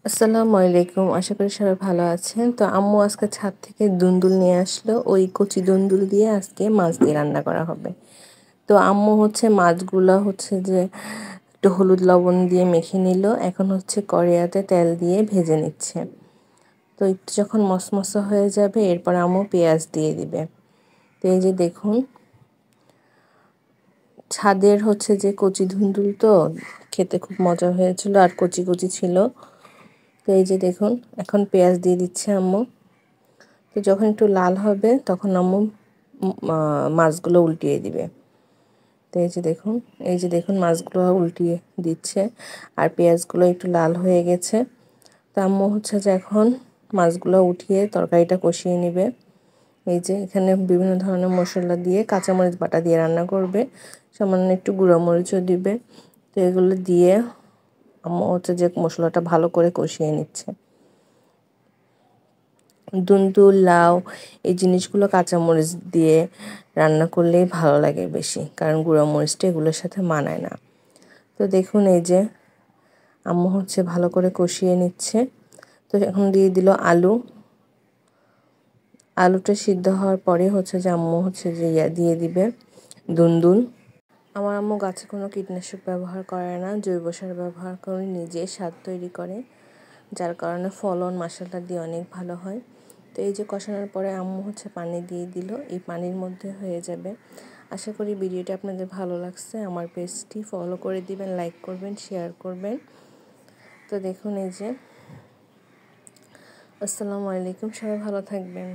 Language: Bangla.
আসসালামু আলাইকুম। আশা করি সবাই ভালো আছেন। তো আম্মু আজকে ছাদ থেকে দুন্দুল নিয়ে আসলো। ওই কচি দুন্দুল দিয়ে আজকে মাছ দিয়ে রান্না করা হবে। তো আম্মু মাছগুলা যে একটু হলুদ লবণ দিয়ে মেখে নিল। এখন কড়াইতে তেল দিয়ে ভেজে নিচ্ছে। তো একটু যখন মসমসা হয়ে যাবে এরপর আম্মু পেঁয়াজ দিয়ে দিবে। তো এই যে দেখুন, ছাদের যে কচি ধুন্দুল, তো খেতে খুব মজা হয়েছিল আর কচি কচি ছিল। তো এই যে দেখুন, এখন পেঁয়াজ দিয়ে দিচ্ছে আম্মু। তো যখন একটু লাল হবে তখন আম্মু মাছগুলো উল্টিয়ে দিবে। তো এই যে দেখুন মাছগুলো উল্টিয়ে দিচ্ছে আর পেঁয়াজগুলো একটু লাল হয়ে গেছে। তো আম্মু যে এখন মাছগুলো উঠিয়ে তরকারিটা কষিয়ে নেবে। এই যে এখানে বিভিন্ন ধরনের মশলা দিয়ে কাঁচামরিচ বাটা দিয়ে রান্না করবে, সামান্য একটু গুঁড়া মরিচও দিবে। তো এগুলো দিয়ে আম্মু যে মশলাটা ভালো করে কষিয়ে নিচ্ছে। দুন্দুল, লাউ এই জিনিসগুলো কাঁচামরিচ দিয়ে রান্না করলেই ভালো লাগে বেশি, কারণ গুঁড়া মরিচটা এগুলোর সাথে মানায় না। তো দেখুন এই যে আম্মু ভালো করে কষিয়ে নিচ্ছে। তো এখন দিয়ে দিল আলু। আলুটা সিদ্ধ হওয়ার পরে যে আম্মু যে দিয়ে দিবে দুন্দুল। আমার আম্মু গাছে কোনো কীটনাশক ব্যবহার করে না, জৈব সার ব্যবহার করে নিজে স্বাদ তৈরি করে, যার কারণে ফলন মাশাআল্লাহ দিয়ে অনেক ভালো হয়। তো এই যে কষানোর পরে আম্মু পানি দিয়ে দিল, এই পানির মধ্যে হয়ে যাবে। আশা করি ভিডিওটি আপনাদের ভালো লাগছে। আমার পেজটি ফলো করে দিবেন, লাইক করবেন, শেয়ার করবেন। তো দেখুন এই যে, আসসালামু আলাইকুম, সবাই ভালো থাকবেন।